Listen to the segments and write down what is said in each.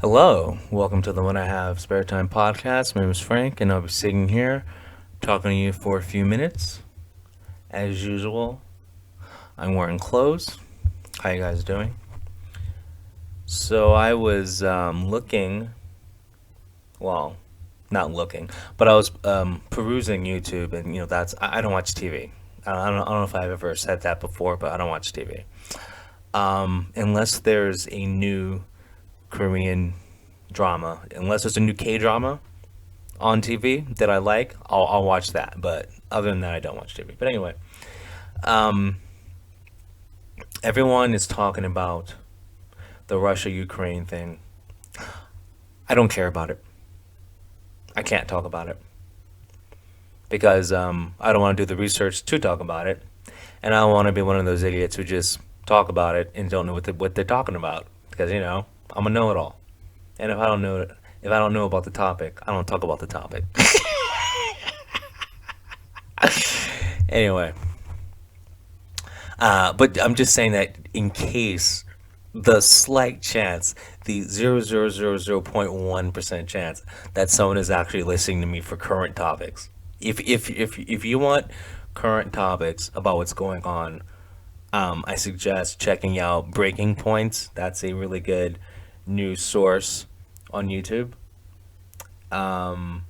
Hello, welcome to the When I Have Spare Time podcast. My name is Frank, and I'll be sitting here talking to you for a few minutes. As usual, I'm wearing clothes. How you guys doing? So I was looking, well, not looking, but I was perusing YouTube, and that's I don't watch TV. I don't know if I've ever said that before, but I don't watch TV unless there's a new Korean drama, unless there's a new K drama on TV that I like, I'll watch that. But other than that, I don't watch TV. But anyway, um, everyone is talking about the Russia Ukraine thing. I don't care about it. I can't talk about it because I don't want to do the research to talk about it, and I don't want to be one of those idiots who just talk about it and don't know what they're talking about. Because I'm a know-it-all, and if I don't know about the topic, I don't talk about the topic. Anyway, but I'm just saying that in case the slight chance, the 0.1% chance that someone is actually listening to me for current topics. If you want current topics about what's going on, I suggest checking out Breaking Points. That's a really good news source on YouTube. Um,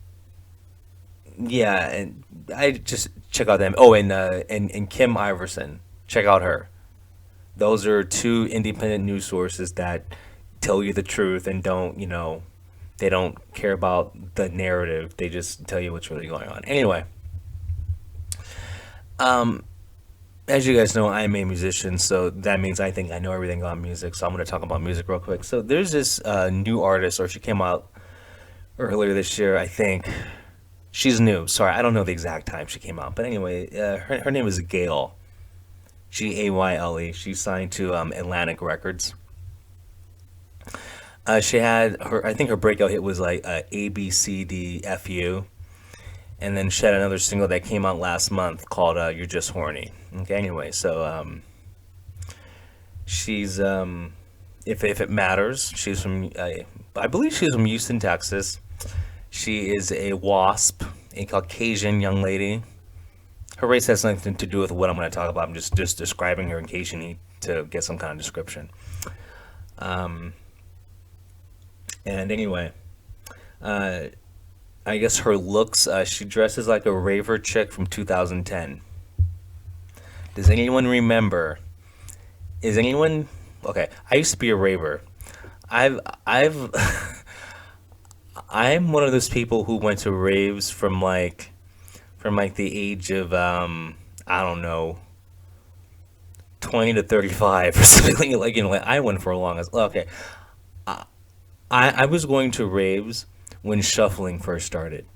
yeah, and I just check out them. Oh, and Kim Iverson, check out her. Those are two independent news sources that tell you the truth and they don't care about the narrative. They just tell you what's really going on. Anyway, um, as you guys know, I'm a musician, so that means I think I know everything about music. So I'm going to talk about music real quick. So there's this new artist, or she came out earlier this year, I think. She's new. Sorry, I don't know the exact time she came out, but anyway, her name is Gayle. Gayle. She's signed to Atlantic Records. She had her. I think her breakout hit was like A B C D F U, and then she had another single that came out last month called "You're Just Horny." Okay. Anyway, so she's if it matters, she's from I believe she's from Houston, Texas. She is a WASP, a Caucasian young lady. Her race has nothing to do with what I'm going to talk about. I'm just describing her in case you need to get some kind of description. Um, and anyway, uh, I guess her looks. She dresses like a raver chick from 2010. Does anyone remember? Is anyone okay? I used to be a raver. I've I'm one of those people who went to raves from like the age of I don't know 20 to 35 or something like like I went for a long as okay. I was going to raves when shuffling first started.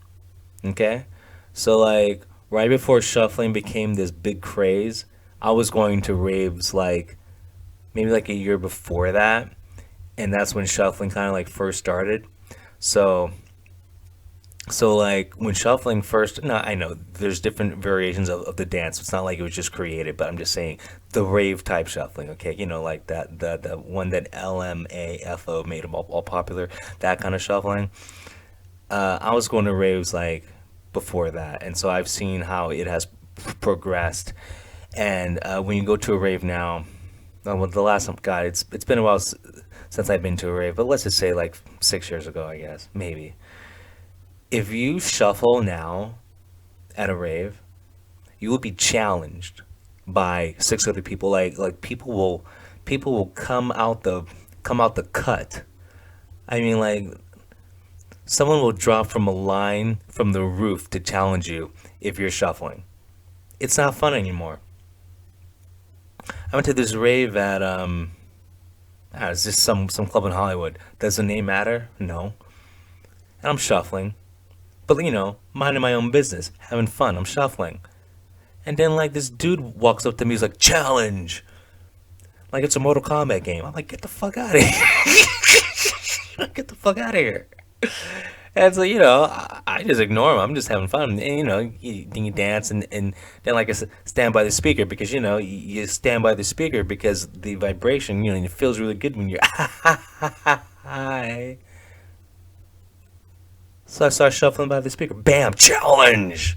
Okay, so like right before shuffling became this big craze, I was going to raves like maybe like a year before that, and that's when shuffling kind of like first started. So like when shuffling first, no, I know there's different variations of the dance. It's not like it was just created, but I'm just saying the rave type shuffling. Okay, like that the one that LMAFO made them all popular. That kind of shuffling. I was going to raves like before that, and so I've seen how it has progressed. And when you go to a rave now, well, the last time, God, it's been a while since I've been to a rave, but let's just say like 6 years ago, I guess, maybe. If you shuffle now at a rave, you will be challenged by six other people. Like people will come out the cut. I mean, like someone will drop from a line from the roof to challenge you if you're shuffling. It's not fun anymore. I went to this rave at it's just some club in Hollywood. Does the name matter? No. And I'm shuffling, but minding my own business, having fun. I'm shuffling, and then like this dude walks up to me. He's like, "Challenge!" Like it's a Mortal Kombat game. I'm like, "Get the fuck out of here! Get the fuck out of here!" And so I just ignore him. I'm just having fun, and you dance, and then like stand by the speaker because you stand by the speaker because the vibration, it feels really good when you're hi. So I started shuffling by the speaker. Bam! Challenge!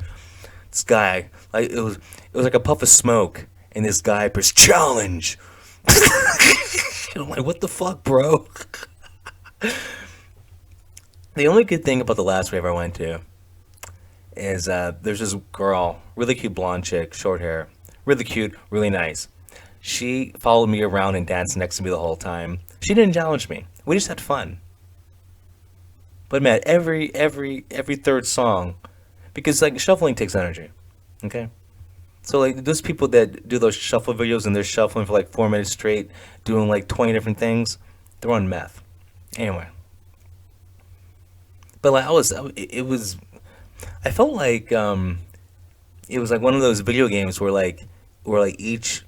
This guy, like it was like a puff of smoke, and this guy pressed challenge. I'm like, what the fuck, bro? The only good thing about the last rave I went to is there's this girl, really cute blonde chick, short hair, really cute, really nice. She followed me around and danced next to me the whole time. She didn't challenge me. We just had fun. But man, every third song, because like shuffling takes energy, okay? So like those people that do those shuffle videos and they're shuffling for like 4 minutes straight, doing like 20 different things, they're on meth. Anyway, but like it was, I felt like it was like one of those video games where like each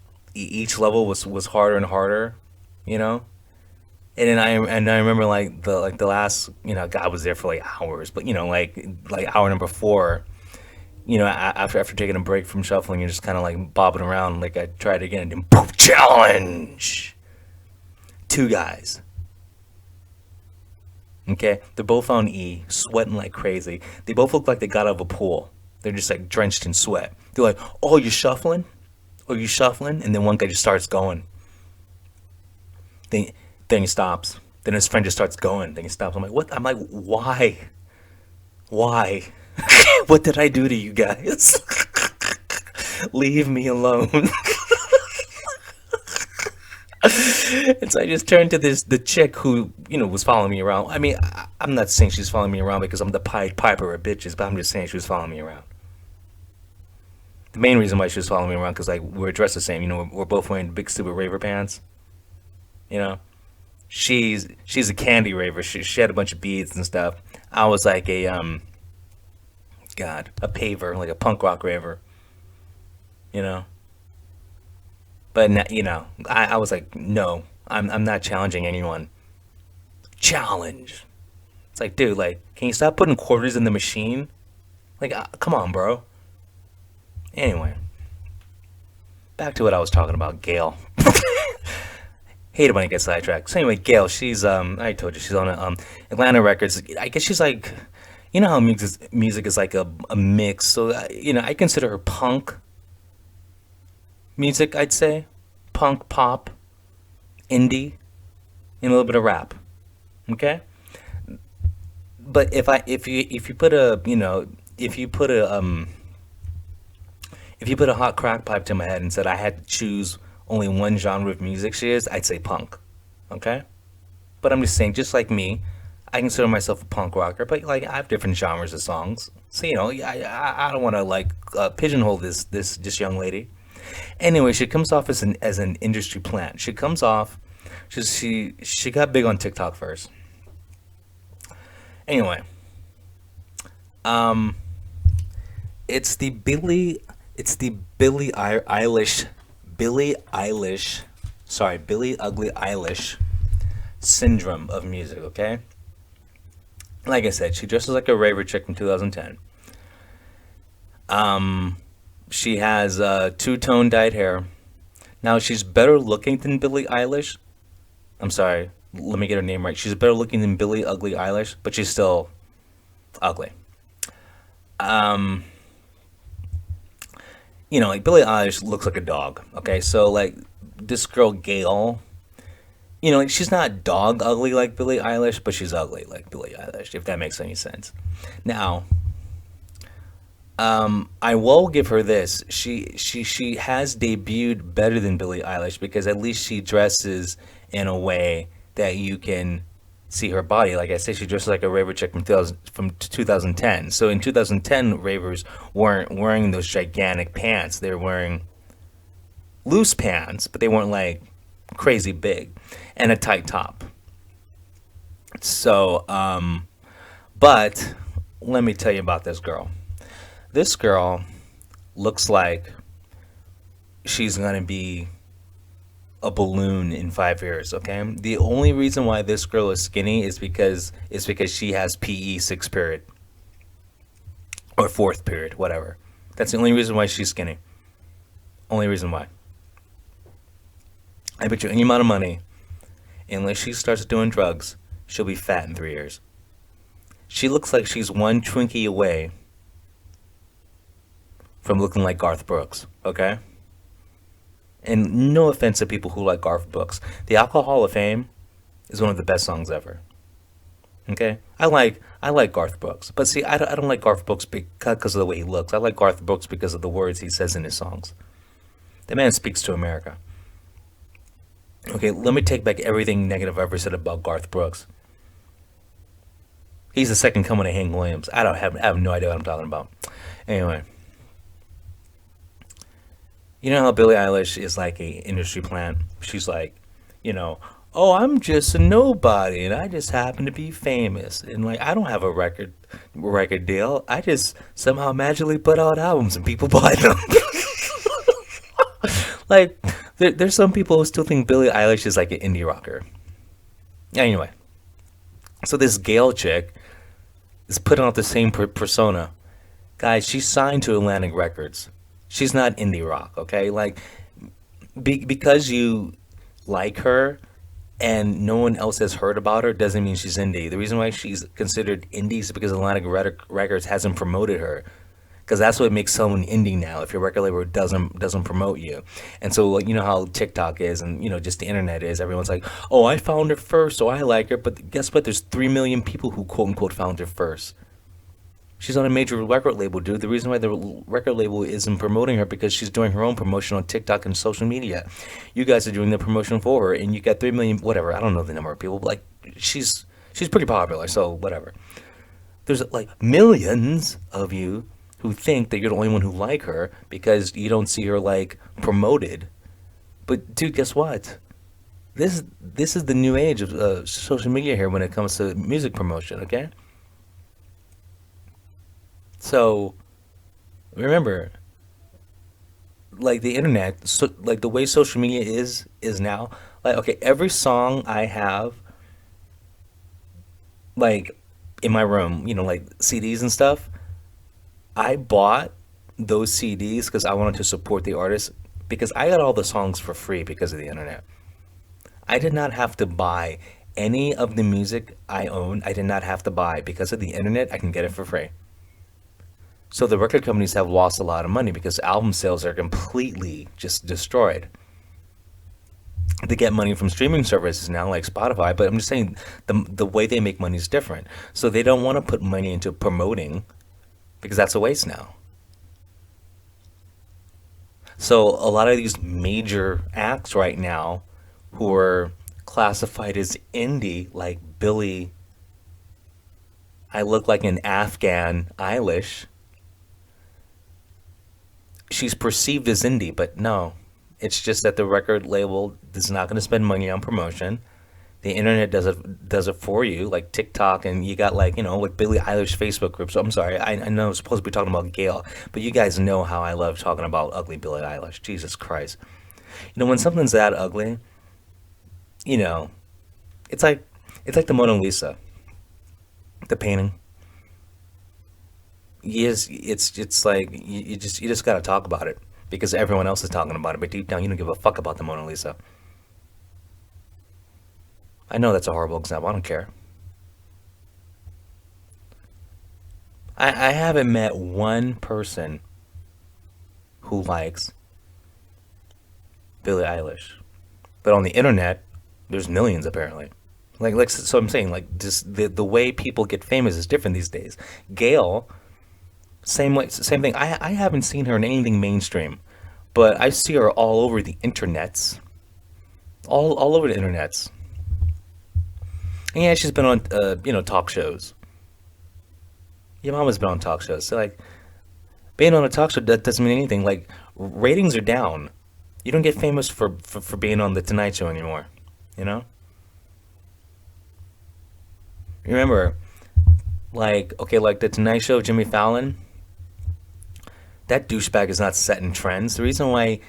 level was harder and harder, you know. And I remember like the last, God was there for like hours, but like hour number four, after taking a break from shuffling, you're just kind of like bobbing around. Like I tried again, and poof, challenge. Two guys. Okay, they're both on E, sweating like crazy. They both look like they got out of a pool. They're just like drenched in sweat. They're like, "Oh, you're shuffling? Oh, you shuffling?" And then one guy just starts going. Then he stops. Then his friend just starts going. Then he stops. I'm like, what? I'm like, why? Why? What did I do to you guys? Leave me alone. And so I just turned to the chick who was following me around. I mean, I'm not saying she's following me around because I'm the Pied Piper of bitches, but I'm just saying she was following me around. The main reason why she was following me around because like we're dressed the same. We're both wearing big stupid raver pants. You know, she's a candy raver. She had a bunch of beads and stuff. I was like a paver, like a punk rock raver. You know. But I was like, no, I'm not challenging anyone. Challenge. It's like, dude, like, can you stop putting quarters in the machine? Like, come on, bro. Anyway, back to what I was talking about, Gail. Hate it when I get sidetracked. So anyway, Gail, she's I told you she's on Atlanta Records. I guess she's like, how music is like a mix. So I consider her punk music, I'd say, punk, pop, indie, and a little bit of rap. Okay, but if you put a if you put a hot crack pipe to my head and said I had to choose only one genre of music she is, I'd say punk. Okay, but I'm just saying, just like me, I consider myself a punk rocker, but like I have different genres of songs. So I don't want to like pigeonhole this young lady. Anyway, she comes off as an industry plant. She comes off, she got big on TikTok first. Anyway, um, it's the Billie Eilish, sorry, Billie Ugly Eilish syndrome of music. Okay, like I said, she dresses like a raver chick from 2010. She has two-tone dyed hair. Now she's better looking than Billie Eilish. I'm sorry, let me get her name right. She's better looking than Billie Ugly Eilish, but she's still ugly. Um, like Billie Eilish looks like a dog. Okay, so like this girl Gail, like she's not dog ugly like Billie Eilish, but she's ugly like Billie Eilish, if that makes any sense. Now, I will give her this. She has debuted better than Billie Eilish because at least she dresses in a way that you can see her body. Like I said, she dresses like a raver chick from 2010. So in 2010, ravers weren't wearing those gigantic pants. They were wearing loose pants, but they weren't like crazy big, and a tight top. So, but let me tell you about this girl. This girl looks like she's gonna be a balloon in 5 years. Okay, the only reason why this girl is skinny is because she has PE sixth period or fourth period, whatever. That's the only reason why she's skinny. Only reason why. I bet you any amount of money, unless she starts doing drugs, she'll be fat in 3 years. She looks like she's one Twinkie away from looking like Garth Brooks. Okay, and no offense to people who like Garth Brooks, the Alcohol Hall of Fame is one of the best songs ever. Okay, I like Garth Brooks, but see, I don't like Garth Brooks because of the way he looks. I like Garth Brooks because of the words he says in his songs. The man speaks to America. Okay, let me take back everything negative I ever said about Garth Brooks. He's the second coming of Hank Williams. I have no idea what I'm talking about. Anyway, you know how Billie Eilish is like a industry plant. She's like, you know, oh, I'm just a nobody, and I just happen to be famous, and like I don't have a record deal. I just somehow magically put out albums and people buy them. Like, there's some people who still think Billie Eilish is like an indie rocker. Anyway, so this Gail chick is putting out the same persona. Guys, she's signed to Atlantic Records. She's not indie rock, okay? Like, because you like her and no one else has heard about her doesn't mean she's indie. The reason why she's considered indie is because Atlantic Records hasn't promoted her. Because that's what makes someone indie now. If your record label doesn't promote you, and so like, you know how TikTok is, and just the internet is. Everyone's like, "Oh, I found her first, so I like her." But guess what? There's 3 million people who quote unquote found her first. She's on a major record label, dude. The reason why the record label isn't promoting her because she's doing her own promotion on TikTok and social media. You guys are doing the promotion for her, and you got 3 million, whatever. I don't know the number of people, but like she's pretty popular, so whatever. There's like millions of you who think that you're the only one who like her because you don't see her like promoted. But dude, guess what? This is the new age of social media here when it comes to music promotion. Okay, so remember, like the internet, so like the way social media is now. Like, okay, every song I have, like in my room, like CDs and stuff. I bought those CDs because I wanted to support the artist because I got all the songs for free because of the internet. I did not have to buy any of the music I own. I did not have to buy because of the internet. I can get it for free. So the record companies have lost a lot of money because album sales are completely just destroyed. They get money from streaming services now like Spotify, but I'm just saying the way they make money is different. So they don't want to put money into promoting because that's a waste now. So a lot of these major acts right now who are classified as indie, like Billie, I look like an Afghan Eilish. She's perceived as indie, but no. It's just that the record label is not going to spend money on promotion. The internet does it for you, like TikTok, and you got like Billie Eilish Facebook group. So I'm sorry, I know I'm supposed to be talking about Gail, but you guys know how I love talking about ugly Billie Eilish. Jesus Christ, when something's that ugly, you know, it's like the Mona Lisa, the painting. Yes, it's like you just got to talk about it because everyone else is talking about it, but deep down you don't give a fuck about the Mona Lisa. I know that's a horrible example. I don't care. I haven't met one person who likes Billie Eilish, but on the internet, there's millions apparently. So I'm saying like just the way people get famous is different these days. Gail, same way, same thing. I haven't seen her in anything mainstream, but I see her all over the internets, all over the internets. And yeah, she's been on talk shows. Your mama's been on talk shows. So like being on a talk show that doesn't mean anything. Like ratings are down. You don't get famous for being on the Tonight Show anymore. You know. Remember, like okay, like the Tonight Show, Jimmy Fallon. That douchebag is not setting trends. The reason why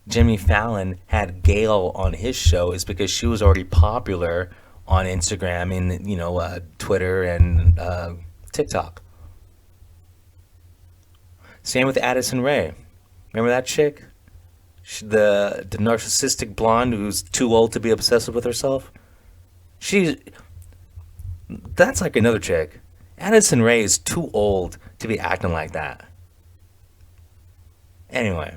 Jimmy Fallon had Gail on his show is because she was already popular on Instagram and Twitter and TikTok. Same with Addison Rae. Remember that chick? The narcissistic blonde who's too old to be obsessive with herself. She's that's like another chick. Addison Rae is too old to be acting like that. Anyway,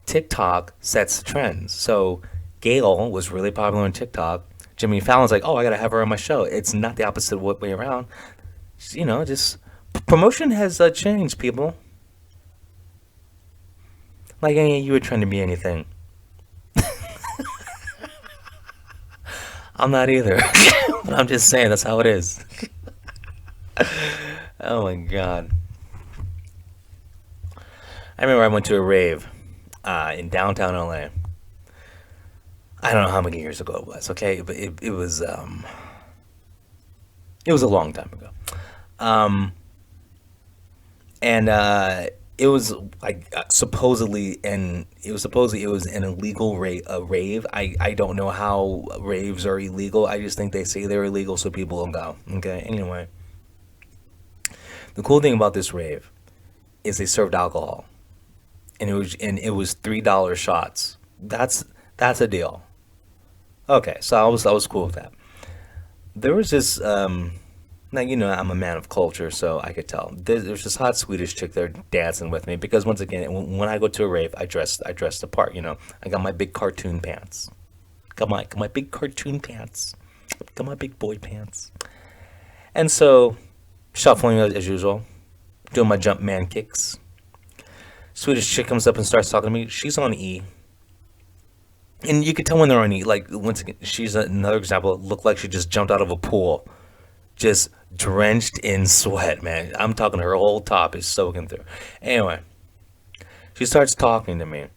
TikTok sets trends. So Gail was really popular on TikTok. Jimmy Fallon's like, oh, I gotta have her on my show. It's not the opposite way around. Just promotion has changed, people. Like, you were trying to be anything. I'm not either. But I'm just saying that's how it is. Oh my god. I remember I went to a rave in downtown LA. I don't know how many years ago it was, okay? But it was a long time ago. Um, and it was like supposedly it was an illegal rave. I don't know how raves are illegal. I just think they say they're illegal so people don't go. Okay. Anyway, the cool thing about this rave is they served alcohol, and it was $3 shots. That's a deal. Okay, so I was cool with that. There was this now I'm a man of culture, so I could tell. There's this hot Swedish chick there dancing with me because once again, when I go to a rave, I dress the part. I got my big cartoon pants, got my big cartoon pants, got my big boy pants, and so shuffling as usual, doing my jump man kicks. Swedish chick comes up and starts talking to me. She's on E. And you could tell when they're on E. Like, once again, she's another example. Looked like she just jumped out of a pool. Just drenched in sweat, man. I'm talking her whole top is soaking through. Anyway, she starts talking to me.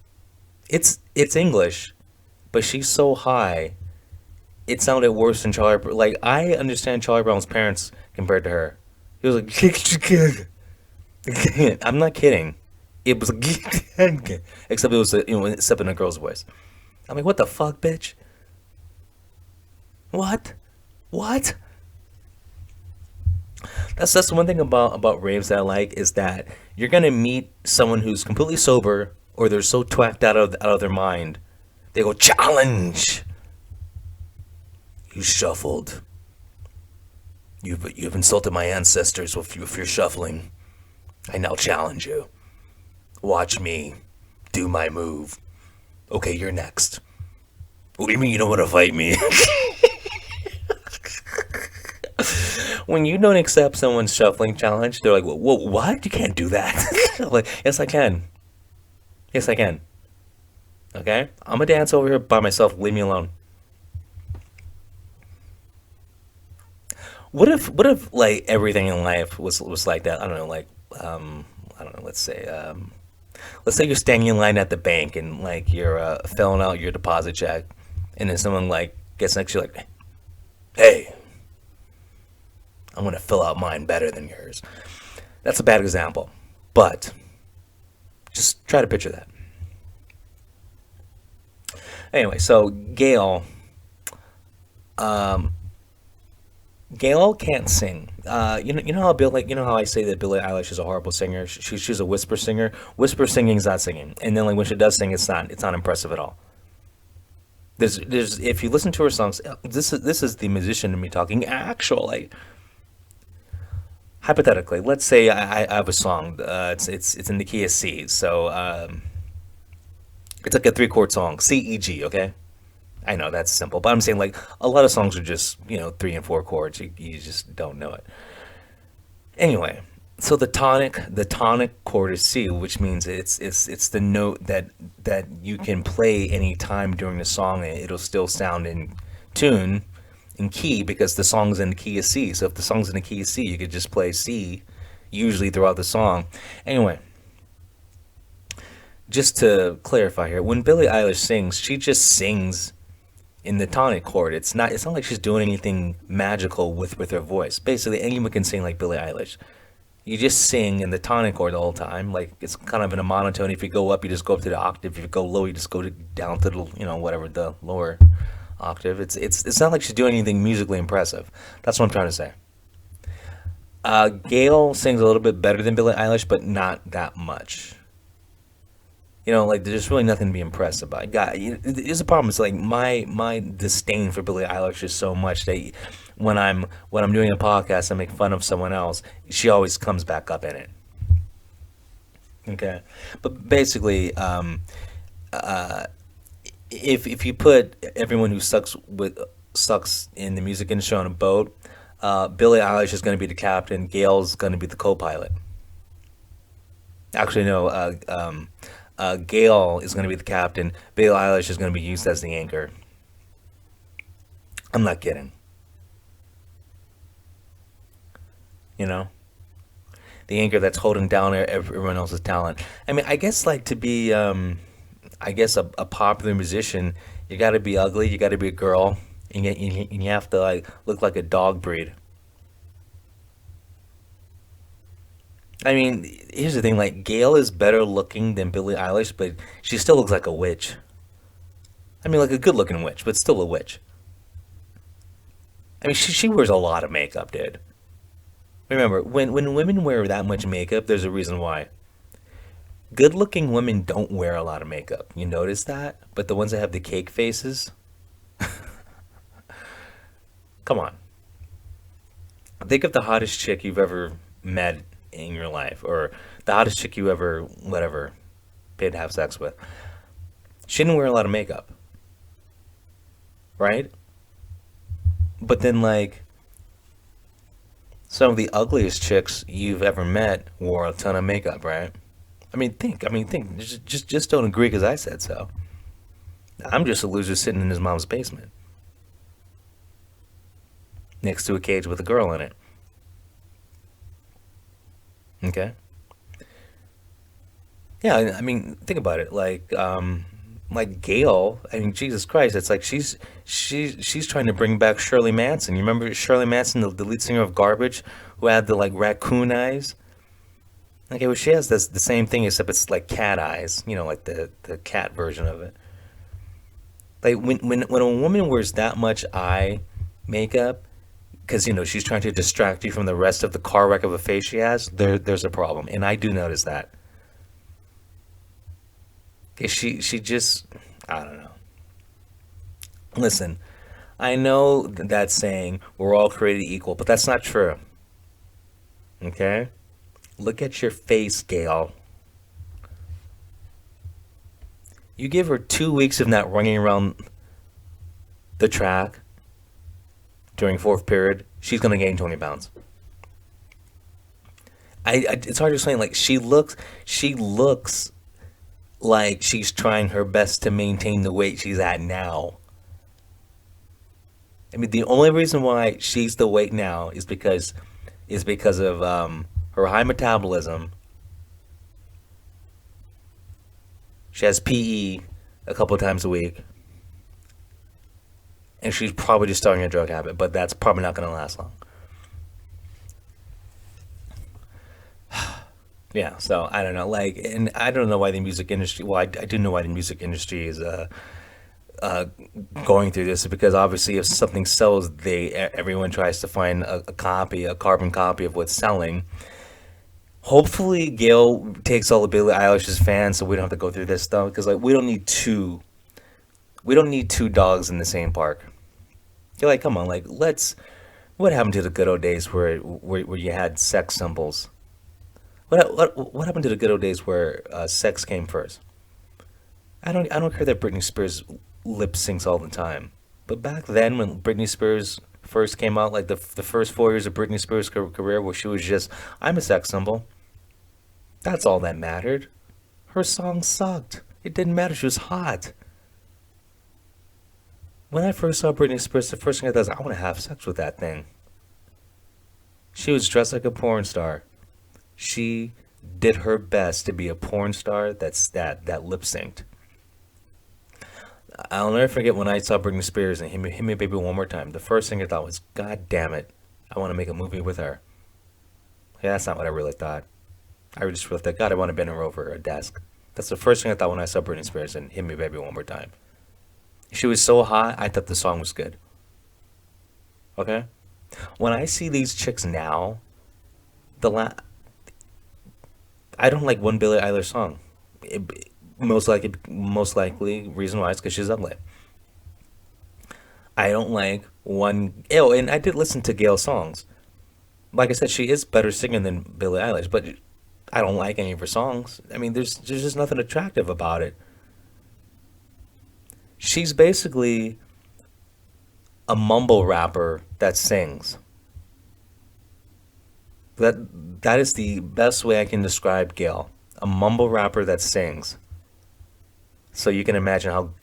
It's English, but she's so high. It sounded worse than Charlie. Like, I understand Charlie Brown's parents compared to her. He was like, I'm not kidding. It was except it was except in a girl's voice. I'm like, what the fuck, bitch? What? What? That's the one thing about raves that I like is that you're gonna meet someone who's completely sober or they're so twacked out of their mind. They go challenge. You shuffled. You've insulted my ancestors with your shuffling. I now challenge you. Watch me do my move. Okay, you're next. What do you mean you don't want to fight me? When you don't accept someone's shuffling challenge, they're like, whoa, what? You can't do that. I'm like, yes, I can. Yes, I can. Okay? I'm going to dance over here by myself. Leave me alone. What if like everything in life was like that? I don't know, like I don't know, let's say you're standing in line at the bank and like you're filling out your deposit check, and then someone like gets next to you like, hey, I'm gonna fill out mine better than yours. That's a bad example, but just try to picture that. Anyway, so um, Gail can't sing. You know how I say that Billie Eilish is a horrible singer. She's a whisper singer. Whisper singing is not singing, and then like when she does sing, it's not impressive at all. There's if you listen to her songs, this is the musician in me talking. Actually, hypothetically, let's say I have a song. It's in the key of C, so it's like a three-chord song, C E G. Okay, I know that's simple, but I'm saying like a lot of songs are just 3 and 4 chords. You just don't know it. Anyway, so the tonic chord is C, which means it's the note that you can play any time during the song and it'll still sound in tune in key because the song's in the key of C. So if the song's in the key of C, you could just play C usually throughout the song. Anyway, just to clarify here, when Billie Eilish sings, she just sings in the tonic chord. It's not like she's doing anything magical with her voice. Basically, anyone can sing like Billie Eilish. You just sing in the tonic chord the whole time. Like it's kind of in a monotone. If you go up, you just go up to the octave. If you go low, you just go down to the whatever the lower octave. It's not like she's doing anything musically impressive. That's what I'm trying to say. Gail sings a little bit better than Billie Eilish, but not that much. Like there's really nothing to be impressed about. God, it's a problem. It's like my disdain for Billie Eilish is so much that when I'm doing a podcast and make fun of someone else, she always comes back up in it. Okay, but basically, if you put everyone who sucks in the music industry on a boat, Billie Eilish is going to be the captain. Gail's going to be the co-pilot. Actually, no. Gail is going to be the captain. Billie Eilish is going to be used as the anchor. I'm not kidding. You know, the anchor that's holding down everyone else's talent. I mean, I guess like to be, I guess a popular musician, you got to be ugly. You got to be a girl, and you have to like look like a dog breed. I mean, here's the thing: like Gail is better looking than Billie Eilish, but she still looks like a witch. I mean, like a good looking witch, but still a witch. I mean, she wears a lot of makeup, dude. Remember, when women wear that much makeup, there's a reason why. Good looking women don't wear a lot of makeup. You notice that? But the ones that have the cake faces, come on. Think of the hottest chick you've ever met in your life, or the hottest chick you ever, whatever, paid to have sex with. She didn't wear a lot of makeup, right? But then, like, some of the ugliest chicks you've ever met wore a ton of makeup, right? I mean, think. I mean, think. Just don't agree because I said so. I'm just a loser sitting in his mom's basement next to a cage with a girl in it. Okay. Yeah, I mean, think about it. Like Gail. I mean, Jesus Christ, it's like she's trying to bring back Shirley Manson. You remember Shirley Manson, the lead singer of Garbage, who had the like raccoon eyes? Okay, well, she has this the same thing except it's like cat eyes. Like the cat version of it. Like when a woman wears that much eye makeup, because she's trying to distract you from the rest of the car wreck of a face she has, there's a problem, and I do notice that. Okay, she just, I don't know. Listen, I know that saying we're all created equal, but that's not true. Okay, look at your face, Gail. You give her 2 weeks of not running around the track during fourth period, she's gonna gain 20 pounds. It's hard to explain. Like she looks like she's trying her best to maintain the weight she's at now. I mean, the only reason why she's the weight now is because of her high metabolism. She has PE a couple of times a week, and she's probably just starting a drug habit. But that's probably not going to last long. Yeah, so I don't know, like, and I don't know why the music industry. Well, I do know why the music industry is uh, going through this, because obviously, if something sells, everyone tries to find a copy, a carbon copy of what's selling. Hopefully, Gail takes all of Billie Eilish's fans, so we don't have to go through this stuff. Because like, we don't need two dogs in the same park. You're like, come on, like, let's. What happened to the good old days where you had sex symbols? What happened to the good old days where sex came first? I don't care that Britney Spears lip syncs all the time, but back then when Britney Spears first came out, like the first 4 years of Britney Spears' career, where she was just, I'm a sex symbol. That's all that mattered. Her song sucked. It didn't matter. She was hot. When I first saw Britney Spears, the first thing I thought was, I want to have sex with that thing. She was dressed like a porn star. She did her best to be a porn star that lip synced. I'll never forget when I saw Britney Spears and Hit Me Baby One More Time. The first thing I thought was, God damn it, I want to make a movie with her. Yeah, that's not what I really thought. I just really thought, God, I want to bend her over a desk. That's the first thing I thought when I saw Britney Spears and Hit Me Baby One More Time. She was so hot, I thought the song was good. Okay? When I see these chicks now, the la- I don't like one Billie Eilish song. It, Most likely reason why is because she's ugly. I don't like one. Oh, and I did listen to Gail's songs. Like I said, she is better singer than Billie Eilish, but I don't like any of her songs. I mean, there's just nothing attractive about it. She's basically a mumble rapper that sings. That is the best way I can describe Gail. A mumble rapper that sings. So you can imagine how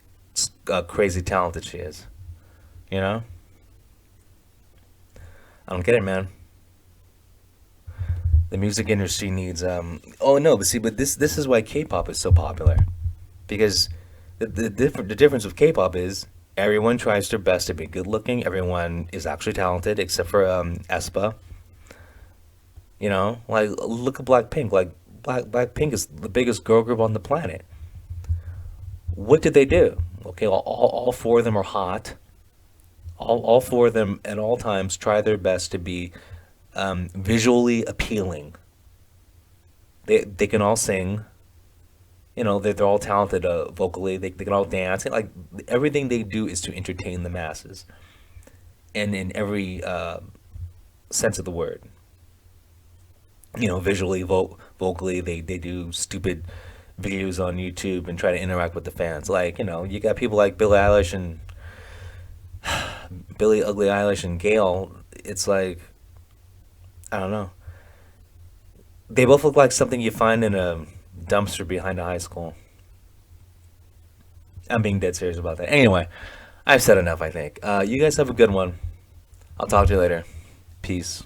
crazy talented she is. You know? I don't get it, man. The music industry needs oh no, but see, but this is why K-pop is so popular. Because the difference with K-pop is everyone tries their best to be good looking. Everyone is actually talented except for aespa. You know, like look at Blackpink. Like Blackpink is the biggest girl group on the planet. What did they do? Okay, all four of them are hot. All four of them at all times try their best to be visually appealing. They can all sing. You know, they're all talented vocally. They can all dance. Like everything they do is to entertain the masses, and in every sense of the word. You know, visually, vocally, they do stupid videos on YouTube and try to interact with the fans. Like, you know, you got people like Billie Eilish and Billie Ugly Eilish and Gail. It's like, I don't know. They both look like something you find in a dumpster behind a high school. I'm being dead serious about that. Anyway, I've said enough, I think. You guys have a good one. I'll talk to you later. Peace.